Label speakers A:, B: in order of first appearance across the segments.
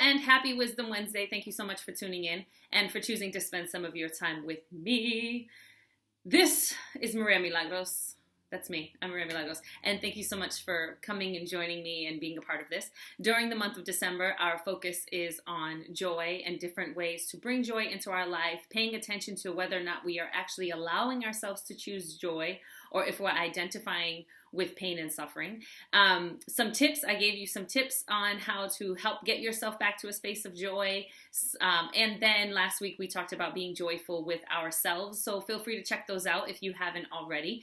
A: and happy Wisdom Wednesday. Thank you so much for tuning in and for choosing to spend some of your time with me. This is Maria Milagros. That's me. I'm Maria Milagros. And thank you so much for coming and joining me and being a part of this. During the month of December, our focus is on joy and different ways to bring joy into our life, paying attention to whether or not we are actually allowing ourselves to choose joy or if we're identifying with pain and suffering. Some tips, I gave you some tips on how to help get yourself back to a space of joy. And then last week we talked about being joyful with ourselves. So feel free to check those out if you haven't already.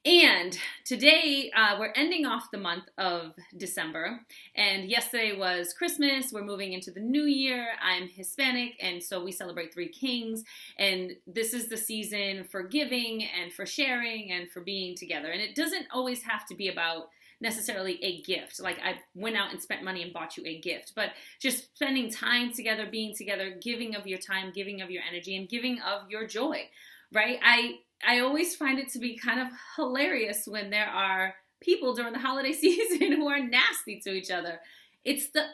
A: And today we're ending off the month of December, and yesterday was Christmas. We're moving into the new year. I'm Hispanic, and so we celebrate Three Kings, and this is the season for giving and for sharing and for being together. And it doesn't always have to be about necessarily a gift. Like I went out and spent money and bought you a gift, but just spending time together, being together, giving of your time, giving of your energy, and giving of your joy, right? I always find it to be kind of hilarious when there are people during the holiday season who are nasty to each other. It's the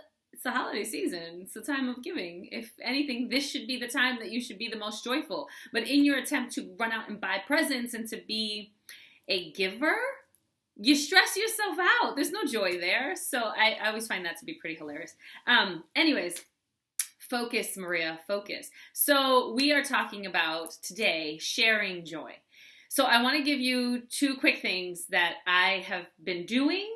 A: holiday season. It's the time of giving. If anything, this should be the time that you should be the most joyful. But in your attempt to run out and buy presents and to be a giver, you stress yourself out. There's no joy there. So I always find that to be pretty hilarious. Anyways, focus, Maria, focus. So we are talking about today sharing joy. So I want to give you two quick things that I have been doing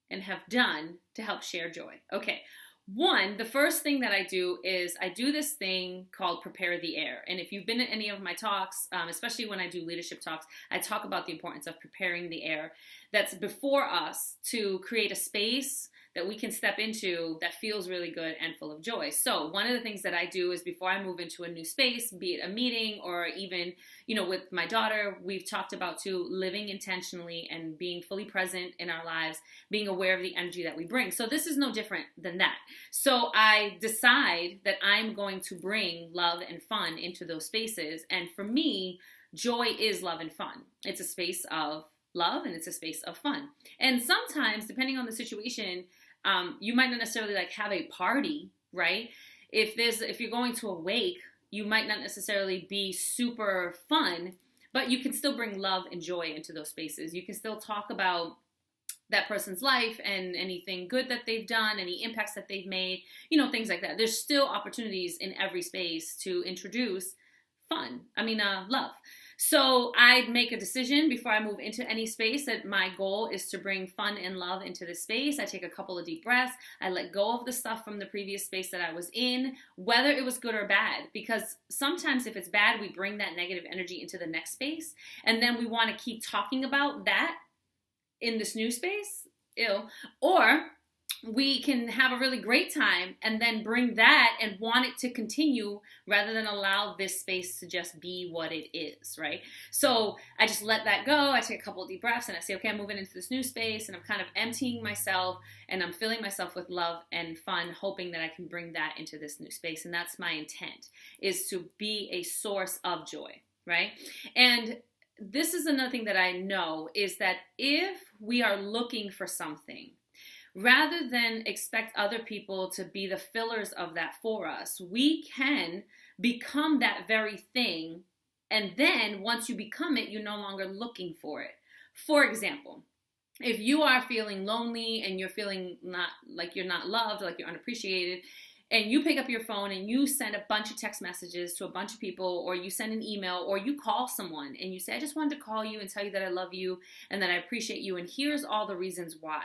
A: and have done to help share joy. Okay. One, the first thing that I do is I do this thing called prepare the air. And if you've been in any of my talks, especially when I do leadership talks, I talk about the importance of preparing the air that's before us to create a space that we can step into that feels really good and full of joy. So one of the things that I do is before I move into a new space, be it a meeting or even, with my daughter, we've talked about too, living intentionally and being fully present in our lives, being aware of the energy that we bring. So this is no different than that. So I decide that I'm going to bring love and fun into those spaces. And for me, joy is love and fun. It's a space of love and it's a space of fun. And sometimes, depending on the situation, you might not necessarily have a party, right? If you're going to a wake, you might not necessarily be super fun, but you can still bring love and joy into those spaces. You can still talk about that person's life and anything good that they've done, any impacts that they've made, things like that. There's still opportunities in every space to introduce love. So I'd make a decision before I move into any space that my goal is to bring fun and love into the space. I take a couple of deep breaths. I let go of the stuff from the previous space that I was in, whether it was good or bad, because sometimes if it's bad, we bring that negative energy into the next space. And then we want to keep talking about that in this new space. Or we can have a really great time and then bring that and want it to continue rather than allow this space to just be what it is, right? So I just let that go. I take a couple of deep breaths and I say, okay, I'm moving into this new space and I'm kind of emptying myself and I'm filling myself with love and fun, hoping that I can bring that into this new space. And that's my intent, is to be a source of joy, right? And this is another thing that I know is that if we are looking for something, rather than expect other people to be the fillers of that for us, we can become that very thing. And then once you become it, you're no longer looking for it. For example, if you are feeling lonely and you're feeling not like you're not loved, like you're unappreciated, and you pick up your phone and you send a bunch of text messages to a bunch of people, or you send an email, or you call someone and you say, I just wanted to call you and tell you that I love you and that I appreciate you, and here's all the reasons why.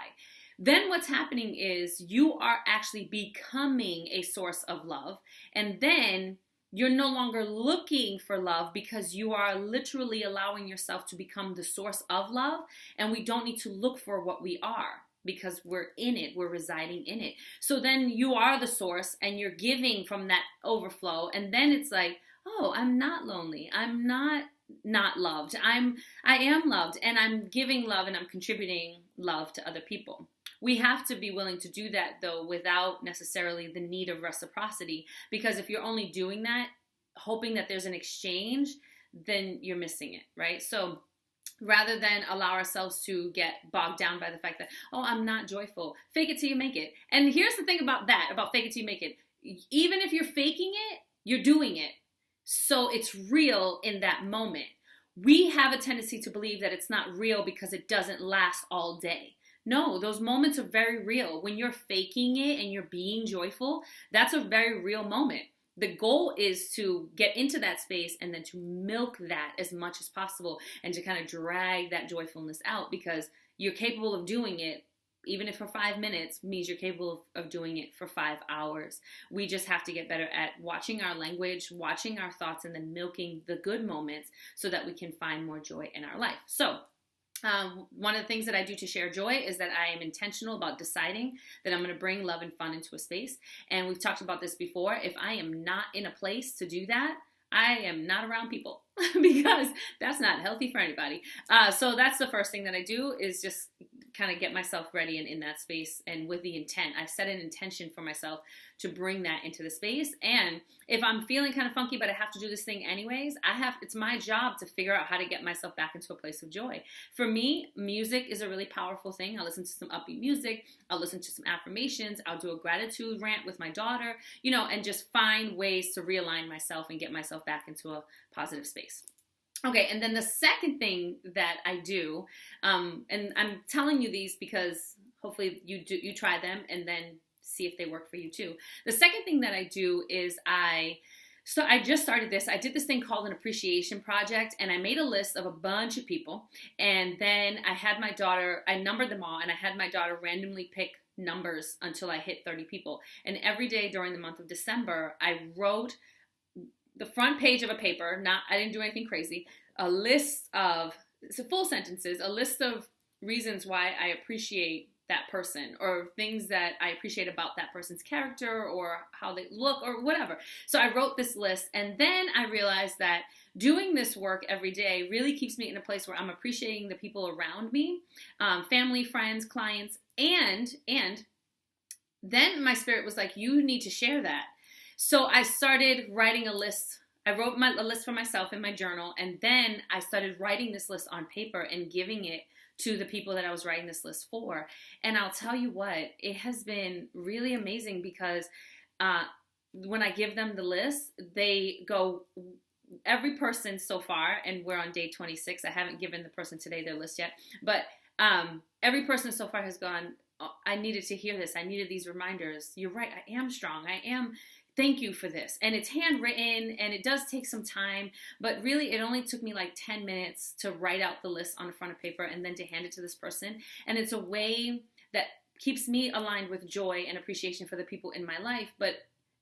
A: Then what's happening is you are actually becoming a source of love. And then you're no longer looking for love because you are literally allowing yourself to become the source of love. And we don't need to look for what we are because we're in it. We're residing in it. So then you are the source and you're giving from that overflow. And then it's like, oh, I'm not lonely. I'm not loved. I am loved, and I'm giving love and I'm contributing love to other people. We have to be willing to do that, though, without necessarily the need of reciprocity, because if you're only doing that, hoping that there's an exchange, then you're missing it, right? So rather than allow ourselves to get bogged down by the fact that, oh, I'm not joyful, fake it till you make it. And here's the thing about that, about fake it till you make it. even if you're faking it, you're doing it. So it's real in that moment. We have a tendency to believe that it's not real because it doesn't last all day. No, those moments are very real. When you're faking it and you're being joyful, that's a very real moment. The goal is to get into that space and then to milk that as much as possible and to kind of drag that joyfulness out, because you're capable of doing it. Even if for 5 minutes means you're capable of doing it for 5 hours. We just have to get better at watching our language, watching our thoughts, and then milking the good moments so that we can find more joy in our life. So one of the things that I do to share joy is that I am intentional about deciding that I'm going to bring love and fun into a space. And we've talked about this before. If I am not in a place to do that, I am not around people because that's not healthy for anybody. So that's the first thing that I do, is just kind of get myself ready and in that space, and with the intent. I set an intention for myself to bring that into the space. And if I'm feeling kind of funky, but I have to do this thing anyways, it's my job to figure out how to get myself back into a place of joy. For me, music is a really powerful thing. I'll listen to some upbeat music. I'll listen to some affirmations. I'll do a gratitude rant with my daughter, and just find ways to realign myself and get myself back into a positive space. Okay, and then the second thing that I do, and I'm telling you these because hopefully you try them and then see if they work for you too. The second thing that I do is I just started this. I did this thing called an appreciation project, and I made a list of a bunch of people, and then I had my daughter, I numbered them all, and I had my daughter randomly pick numbers until I hit 30 people. And every day during the month of December, I wrote the front page of a paper, I didn't do anything crazy, a list of, full sentences, a list of reasons why I appreciate that person, or things that I appreciate about that person's character or how they look or whatever. So I wrote this list, and then I realized that doing this work every day really keeps me in a place where I'm appreciating the people around me, family, friends, clients, and then my spirit was like, you need to share that. So I started writing a list. I wrote a list for myself in my journal, and then I started writing this list on paper and giving it to the people that I was writing this list for. And I'll tell you what, it has been really amazing, because when I give them the list, they go, every person so far, and we're on day 26, I haven't given the person today their list yet, but every person so far has gone, oh, I needed to hear this. I needed these reminders. You're right. I am strong. Thank you for this. And it's handwritten, and it does take some time, but really it only took me like 10 minutes to write out the list on the front of paper and then to hand it to this person. And it's a way that keeps me aligned with joy and appreciation for the people in my life. But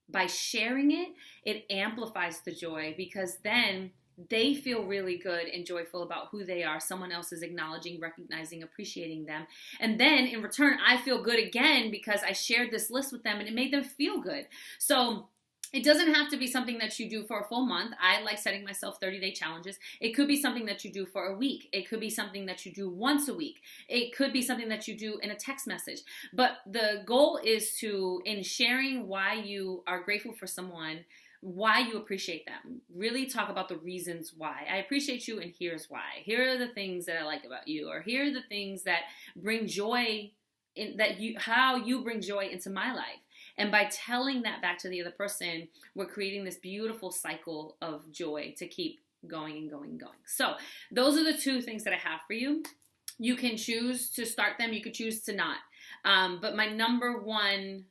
A: by sharing it, it amplifies the joy, because then they feel really good and joyful about who they are. Someone else is acknowledging, recognizing, appreciating them. And then in return, I feel good again because I shared this list with them and it made them feel good. So it doesn't have to be something that you do for a full month. I like setting myself 30-day challenges. It could be something that you do for a week. It could be something that you do once a week. It could be something that you do in a text message. But the goal is to, in sharing why you are grateful for someone, why you appreciate them, really talk about the reasons why. I appreciate you, and here's why. Here are the things that I like about you, or here are the things that bring joy in how you bring joy into my life. And by telling that back to the other person, we're creating this beautiful cycle of joy to keep going and going and going. So those are the two things that I have for you. You can choose to start them. You could choose to not. But my number one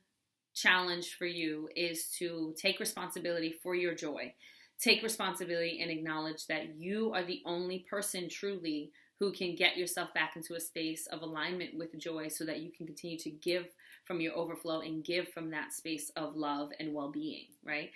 A: challenge for you is to take responsibility for your joy. Take responsibility and acknowledge that you are the only person truly who can get yourself back into a space of alignment with joy, so that you can continue to give from your overflow and give from that space of love and well-being, right?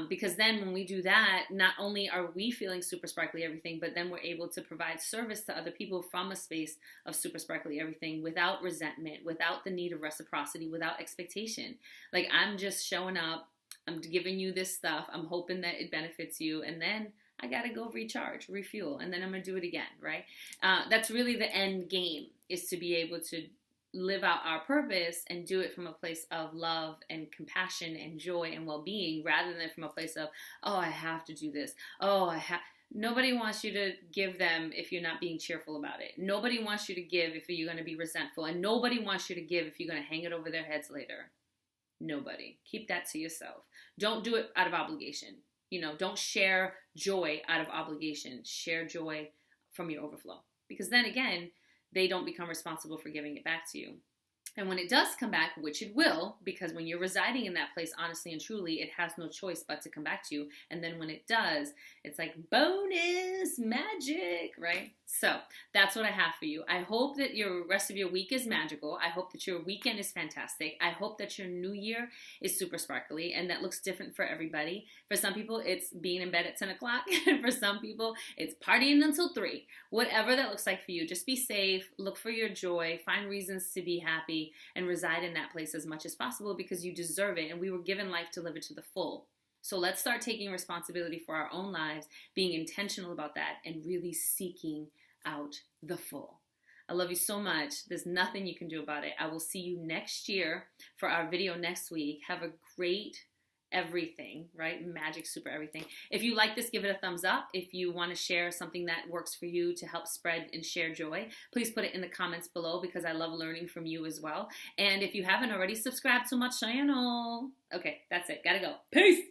A: Because then when we do that, not only are we feeling super sparkly everything, but then we're able to provide service to other people from a space of super sparkly everything, without resentment, without the need of reciprocity, without expectation. Like, I'm just showing up, I'm giving you this stuff, I'm hoping that it benefits you, and then I gotta go recharge, refuel, and then I'm gonna do it again, right? That's really the end game, is to be able to live out our purpose and do it from a place of love and compassion and joy and well-being, rather than from a place of, oh, I have to do this. Nobody wants you to give them if you're not being cheerful about it. Nobody wants you to give if you're going to be resentful, and nobody wants you to give if you're going to hang it over their heads later. Nobody. Keep that to yourself. Don't do it out of obligation. Don't share joy out of obligation. Share joy from your overflow. Because then again, they don't become responsible for giving it back to you. And when it does come back, which it will, because when you're residing in that place, honestly and truly, it has no choice but to come back to you. And then when it does, it's like bonus magic, right? So that's what I have for you. I hope that your rest of your week is magical. I hope that your weekend is fantastic. I hope that your new year is super sparkly, and that looks different for everybody. For some people, it's being in bed at 10 o'clock. And for some people, it's partying until 3. Whatever that looks like for you, just be safe, look for your joy, find reasons to be happy, and reside in that place as much as possible because you deserve it. And we were given life to live it to the full. So let's start taking responsibility for our own lives, being intentional about that, and really seeking out the full. I love you so much. There's nothing you can do about it. I will see you next year for our video next week. Have a great everything, right? Magic, super everything. If you like this, give it a thumbs up. If you want to share something that works for you to help spread and share joy, please put it in the comments below because I love learning from you as well. And if you haven't already, subscribe to my channel. Okay, that's it. Gotta go. Peace.